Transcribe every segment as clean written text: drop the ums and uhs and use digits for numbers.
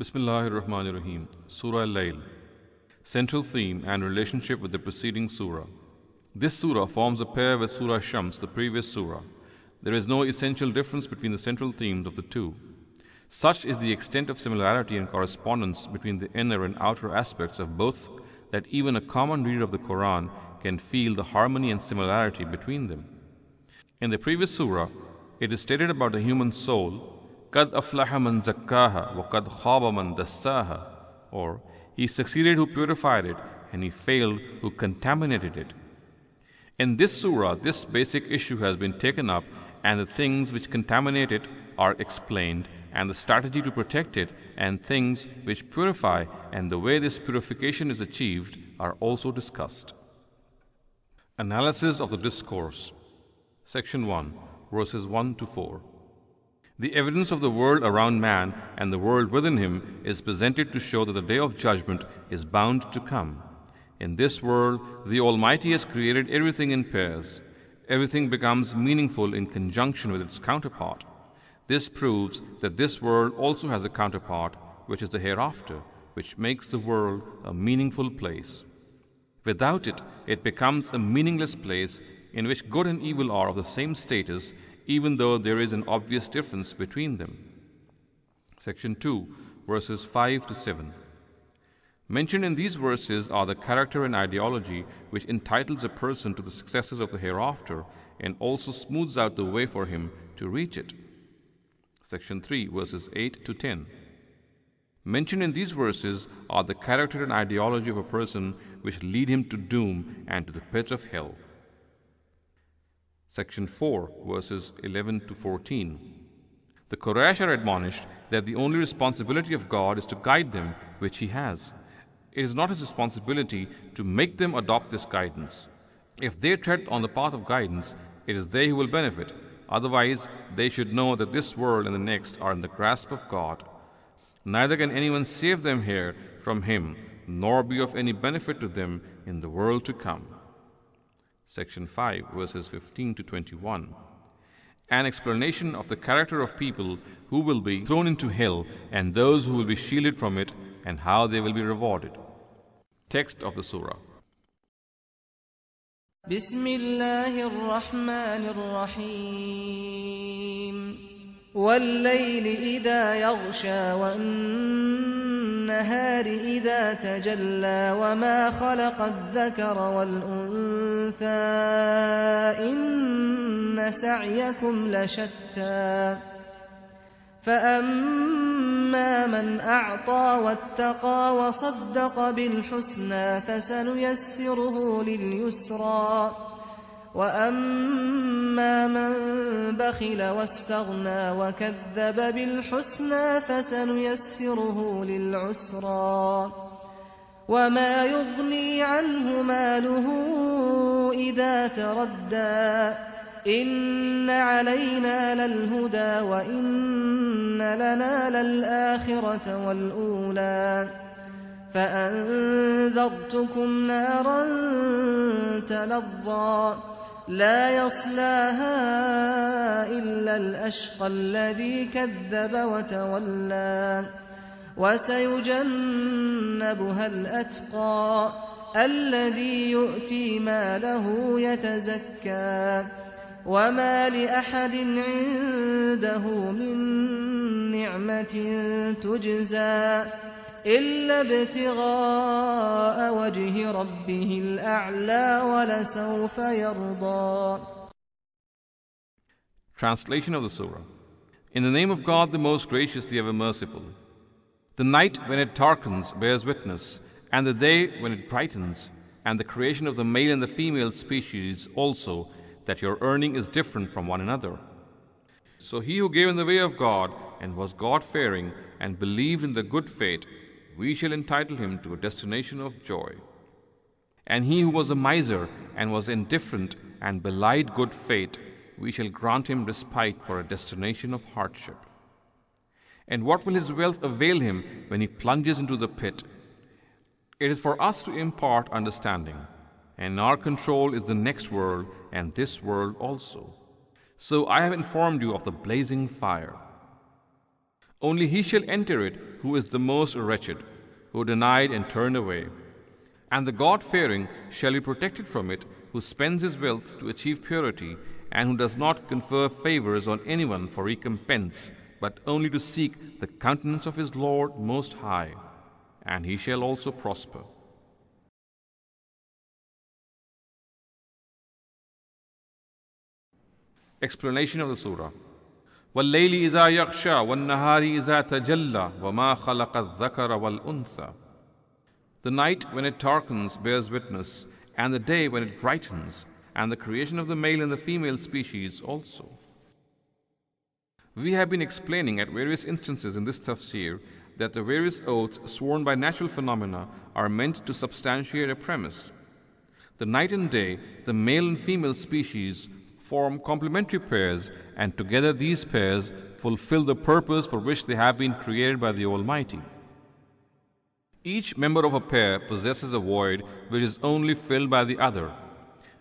Bismillahirrahmanirrahim. Surah Layl. Central theme and relationship with the preceding surah. This surah forms a pair with Surah Shams, the previous surah. There is no essential difference between the central themes of the two. Such is the extent of similarity and correspondence between the inner and outer aspects of both that even a common reader of the Qur'an can feel the harmony and similarity between them. In the previous surah, it is stated about the human soul, قَدْ أَفْلَحَ مَنْ زَكَّاهَا وَقَدْ خَابَ مَنْ دَسَّاهَا, or he succeeded who purified it and he failed who contaminated it. In this surah, this basic issue has been taken up and the things which contaminate it are explained and the strategy to protect it and things which purify and the way this purification is achieved are also discussed. Analysis of the Discourse. Section 1, verses 1 to 4. The evidence of the world around man and the world within him is presented to show that the day of judgment is bound to come. In this world, the Almighty has created everything in pairs. Everything becomes meaningful in conjunction with its counterpart. This proves that this world also has a counterpart, which is the hereafter, which makes the world a meaningful place. Without it, it becomes a meaningless place in which good and evil are of the same status, even though there is an obvious difference between them. Section 2, verses 5 to 7. Mentioned in these verses are the character and ideology which entitles a person to the successes of the hereafter and also smooths out the way for him to reach it. Section 3, verses 8 to 10. Mentioned in these verses are the character and ideology of a person which lead him to doom and to the pit of hell. Section 4, verses 11 to 14. The Quraysh are admonished that the only responsibility of God is to guide them, which He has. It is not His responsibility to make them adopt this guidance. If they tread on the path of guidance, it is they who will benefit. Otherwise, they should know that this world and the next are in the grasp of God. Neither can anyone save them here from Him, nor be of any benefit to them in the world to come. Section 5, verses 15 to 21. An explanation of the character of people who will be thrown into hell and those who will be shielded from it and how they will be rewarded. Text of the surah. Bismillahirrahmanirrahim. وَاللَّيْلِ إِذَا يَغْشَى وَالنَّهَارِ إِذَا تَجَلَّى وَمَا خَلَقَ الذَّكَرَ وَالْأُنثَى إِنَّ سَعْيَكُمْ لَشَتَّى فَأَمَّا مَنْ أَعْطَى وَاتَّقَى وَصَدَّقَ بِالْحُسْنَى فَسَنُيَسِّرُهُ لِلْيُسْرَى وَأَمَّا مَنْ بَخِلَ وَاسْتَغْنَى وَكَذَّبَ بِالْحُسْنَى فَسَنُيَسِّرُهُ لِلْعُسْرَى وَمَا يُغْنِي عَنْهُ مَالُهُ إِذَا تَرَدَّى إِنَّ عَلَيْنَا لَلْهُدَى وَإِنَّ لَنَا لَلْآخِرَةَ وَالْأُولَى فَأَنذَرْتُكُمْ نَارًا تَلَظَّى لَا يَصْلَاهَا إِلَّا الْأَشْقَى الَّذِي كَذَّبَ وَتَوَلَّى وَسَيُجَنَّبُهَا الْأَتْقَى الَّذِي يُؤْتِي مَالَهُ يَتَزَكَّى وَمَا لِأَحَدٍ عِندَهُ مِن نِّعْمَةٍ تُجْزَى إِلَّا ابْتِغَاءَ وَجْهِ رَبِّهِ الْأَعْلَى وَلَسَوْفَ يَرْضَى. Translation of the surah. In the name of God, the most gracious, the ever merciful. The night when it darkens bears witness, and the day when it brightens, and the creation of the male and the female species also, that your earning is different from one another. So he who gave in the way of God and was God-fearing and believed in the good fate, we shall entitle him to a destination of joy. And he who was a miser and was indifferent and belied good fate, we shall grant him respite for a destination of hardship. And what will his wealth avail him when he plunges into the pit? It is for us to impart understanding, and in our control is the next world and this world also. So I have informed you of the blazing fire. Only he shall enter it who is the most wretched, who denied and turned away. And the God-fearing shall be protected from it, who spends his wealth to achieve purity, and who does not confer favors on anyone for recompense, but only to seek the countenance of his Lord Most High, and he shall also prosper. Explanation of the Surah. وَاللَّيْلِ إِذَا يَغْشَى وَالنَّهَارِ إِذَا تَجَلَّى وَمَا خَلَقَ الذَّكَرَ وَالْأُنثَى. The night when it darkens bears witness, and the day when it brightens, and the creation of the male and the female species also. We have been explaining at various instances in this tafsir that the various oaths sworn by natural phenomena are meant to substantiate a premise. The night and day, the male and female species, form complementary pairs, and together these pairs fulfill the purpose for which they have been created by the Almighty. Each member of a pair possesses a void which is only filled by the other.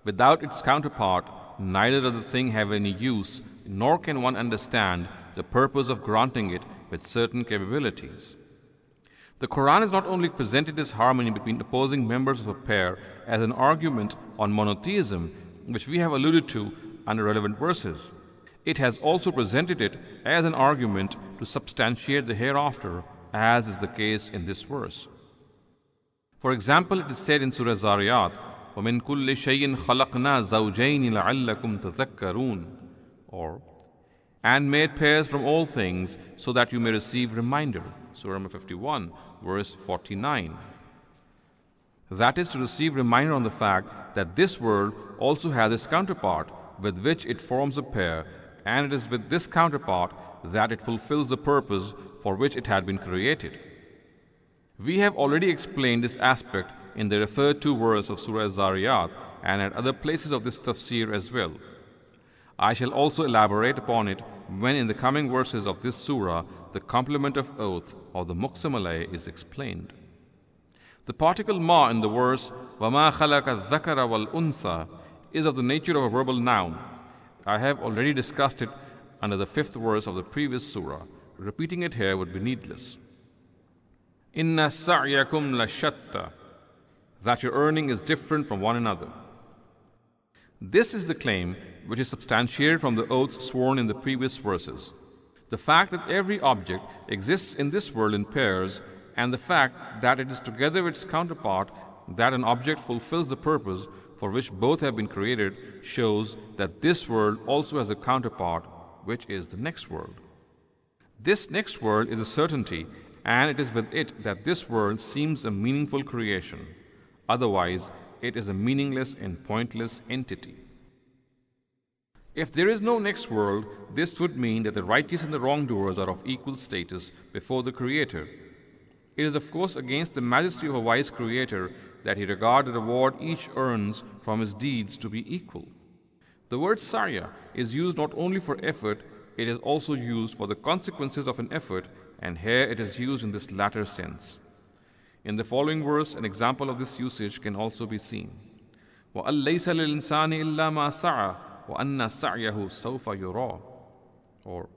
Without its counterpart, neither does the thing have any use, nor can one understand the purpose of granting it with certain capabilities. The Qur'an is not only presented as harmony between opposing members of a pair as an argument on monotheism, which we have alluded to under relevant verses. It has also presented it as an argument to substantiate the hereafter, as is the case in this verse. For example, it is said in Surah Zariyat, وَمِن كُلِّ شَيْءٍ خَلَقْنَا زَوْجَيْنِ لَعَلَّكُمْ تَذَكَّرُونَ, or, and made pairs from all things so that you may receive reminder. Surah number 51, verse 49. That is to receive reminder on the fact that this world also has its counterpart, with which it forms a pair, and it is with this counterpart that it fulfills the purpose for which it had been created. We have already explained this aspect in the referred to verse of Surah Zariyat and at other places of this tafsir as well. I shall also elaborate upon it when in the coming verses of this surah the complement of oath of the Muqsam alayh is explained. The particle ma in the verse وَمَا خَلَقَ الذَّكَرَ وَالْأُنثَى is of the nature of a verbal noun. I have already discussed it under the 5th verse of the previous surah. Repeating it here would be needless. Inna sa'yakum lashatta, that your earning is different from one another. This is the claim which is substantiated from the oaths sworn in the previous verses. The fact that every object exists in this world in pairs, and the fact that it is together with its counterpart that an object fulfills the purpose for which both have been created, shows that this world also has a counterpart, which is the next world. This next world is a certainty, and it is with it that this world seems a meaningful creation. Otherwise, it is a meaningless and pointless entity. If there is no next world, this would mean that the righteous and the wrongdoers are of equal status before the Creator. It is of course against the majesty of a wise Creator that he regards the reward each earns from his deeds to be equal. The word sarya is used not only for effort, it is also used for the consequences of an effort, and here it is used in this latter sense. In the following verse, an example of this usage can also be seen. وَأَن لَيْسَ لِلْإِنسَانِ إِلَّا مَا سَعَى وَأَنَّ سَعْيَهُ سَوْفَ يُرَى, or,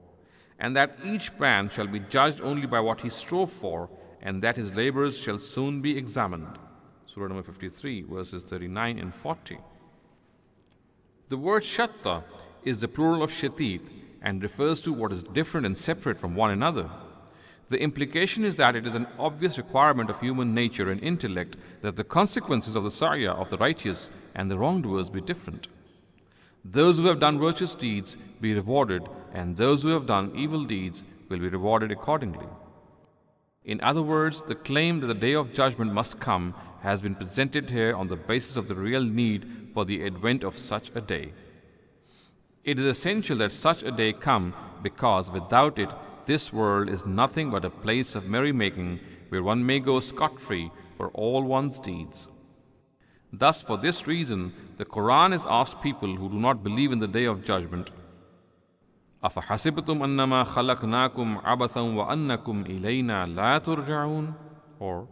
and that each man shall be judged only by what he strove for, and that his labors shall soon be examined. Surah number 53, verses 39 and 40. The word shatta is the plural of shatit and refers to what is different and separate from one another. The implication is that it is an obvious requirement of human nature and intellect that the consequences of the sarya of the righteous and the wrongdoers be different. Those who have done virtuous deeds be rewarded, and those who have done evil deeds will be rewarded accordingly. In other words, the claim that the day of judgment must come has been presented here on the basis of the real need for the advent of such a day. It is essential that such a day come, because without it, this world is nothing but a place of merrymaking where one may go scot-free for all one's deeds. Thus, for this reason, the Qur'an has asked people who do not believe in the day of judgment, أَفَحَسِبْتُمْ أَنَّمَا خَلَقْنَاكُمْ عَبَثًا وَأَنَّكُمْ إِلَيْنَا لَا تُرْجَعُونَ, or,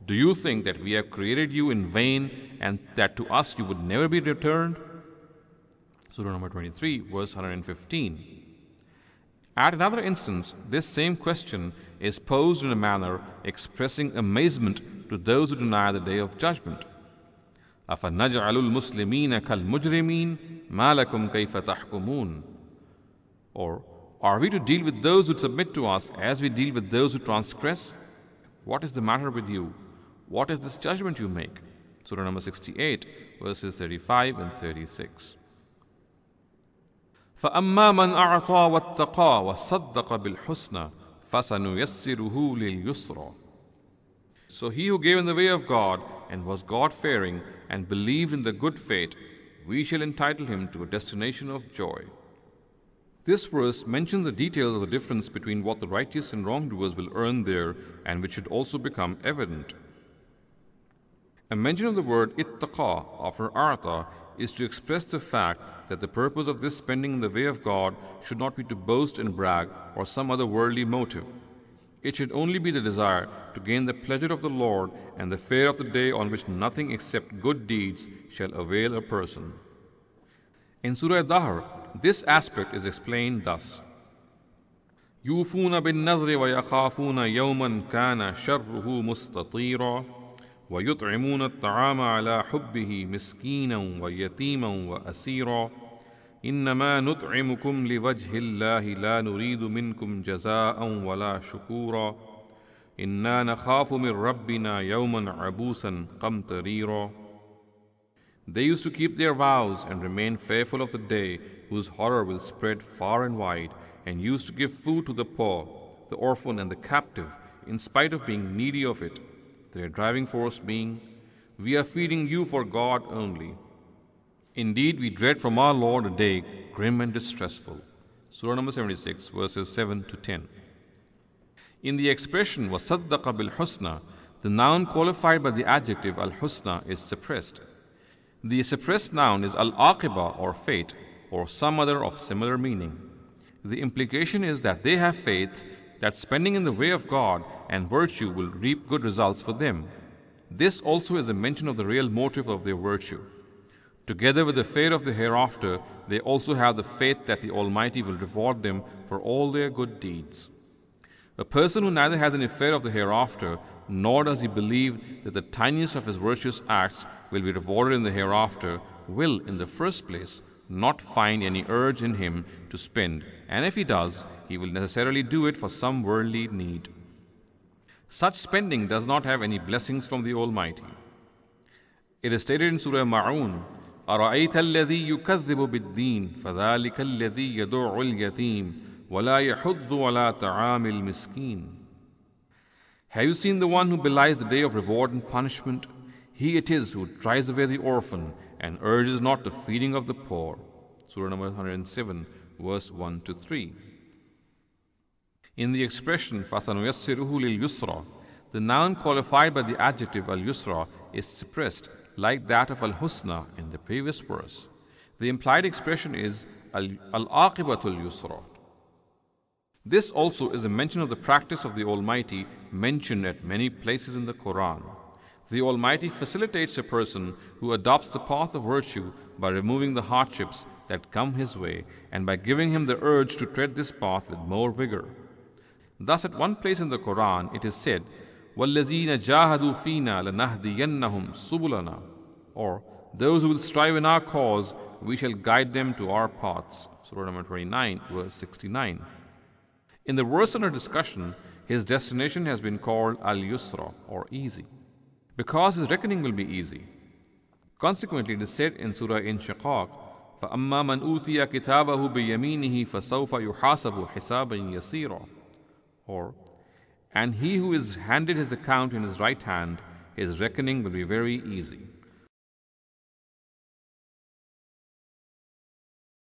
do you think that we have created you in vain and that to us you would never be returned? Surah number 23, verse 115. At another instance, this same question is posed in a manner expressing amazement to those who deny the Day of Judgment. أَفَنَجْعَلُ الْمُسْلِمِينَ كَالْمُجْرِمِينَ مَا لَكُمْ كَيْفَ تَحْكُمُونَ? Or, are we to deal with those who submit to us as we deal with those who transgress? What is the matter with you? What is this judgment you make? Surah number 68, verses 35 and 36. فَأَمَّا مَنْ أَعْطَى وَاتَّقَى وَصَدَّقَ بِالْحُسْنَى فَسَنُيَسِّرُهُ لِلْيُسْرَى. So he who gave in the way of God and was God-fearing and believed in the good fate, we shall entitle him to a destination of joy. This verse mentions the details of the difference between what the righteous and wrongdoers will earn there, and which should also become evident. A mention of the word ittaqa after arta is to express the fact that the purpose of this spending in the way of God should not be to boast and brag or some other worldly motive. It should only be the desire to gain the pleasure of the Lord and the fear of the day on which nothing except good deeds shall avail a person. In Surah Dahr, this aspect is explained thus: يُوفُونَ بِالنَّذْرِ وَيَخَافُونَ يَوْمًا كَانَ شَرُّهُ مُسْتَطِيرًا وَيُطْعِمُونَ الطَّعَامَ عَلَى حُبِّهِ مِسْكِينًا وَيَتِيمًا وَأَسِيرًا إِنَّمَا نُطْعِمُكُمْ لِوَجْهِ اللَّهِ لَا نُرِيدُ مِنْكُمْ جَزَاءً وَلَا شُكُورًا إِنَّا نَخَافُ مِنْ رَبِّنَا يَوْمًا عَبُوسًا قَمْطَرِيرًا. They used to keep their vows and remain fearful of the day whose horror will spread far and wide, and used to give food to the poor, the orphan and the captive, in spite of being needy of it, their driving force being, "We are feeding you for God only." Indeed, we dread from our Lord a day grim and distressful. Surah number 76, verses 7 to 10. In the expression وَصَدَّقَ بِالْحُسْنَى, the noun qualified by the adjective al-husna is suppressed. The suppressed noun is al-aqiba or fate, or some other of similar meaning. The implication is that they have faith that spending in the way of God and virtue will reap good results for them. This also is a mention of the real motive of their virtue. Together with the fear of the hereafter, they also have the faith that the Almighty will reward them for all their good deeds. A person who neither has any fear of the hereafter, nor does he believe that the tiniest of his virtuous acts will be rewarded in the hereafter, will, in the first place, not find any urge in him to spend, and if he does, he will necessarily do it for some worldly need. Such spending does not have any blessings from the Almighty. It is stated in Surah Ma'un, أَرَأَيْتَ الَّذِي يُكَذِّبُ بِالدِّينِ فَذَلِكَ الَّذِي يَدُعُّ الْيَتِيمَ وَلَا يَحُضُّ عَلَى طَعَامِ الْمِسْكِينِ. Have you seen the one who belies the day of reward and punishment? He it is who drives away the orphan and urges not the feeding of the poor. Surah number 107, verse 1 to 3. In the expression فَسَنُيَسِّرُهُ لِلْيُسْرَى, the noun qualified by the adjective al-yusra is suppressed, like that of al-husna in the previous verse. The implied expression is al-aqibatul yusra. This also is a mention of the practice of the Almighty mentioned at many places in the Qur'an. The Almighty facilitates a person who adopts the path of virtue by removing the hardships that come his way and by giving him the urge to tread this path with more vigor. Thus, at one place in the Qur'an, it is said, وَالَّذِينَ جَاهَدُوا فِينَا لَنَهْدِيَنَّهُمْ سُبُلَنَا, or those who will strive in our cause, we shall guide them to our paths. Surah number 29, verse 69. In the verse under discussion, his destination has been called al-yusra, or easy, because his reckoning will be easy. Consequently, it is said in Surah Inshiqaq, فَأَمَّا مَنْ أُوتِيَ كِتَابَهُ بِيَمِينِهِ فَسَوْفَ يُحَاسَبُ حِسَابًا يَسِيرًا, or, and he who is handed his account in his right hand, his reckoning will be very easy.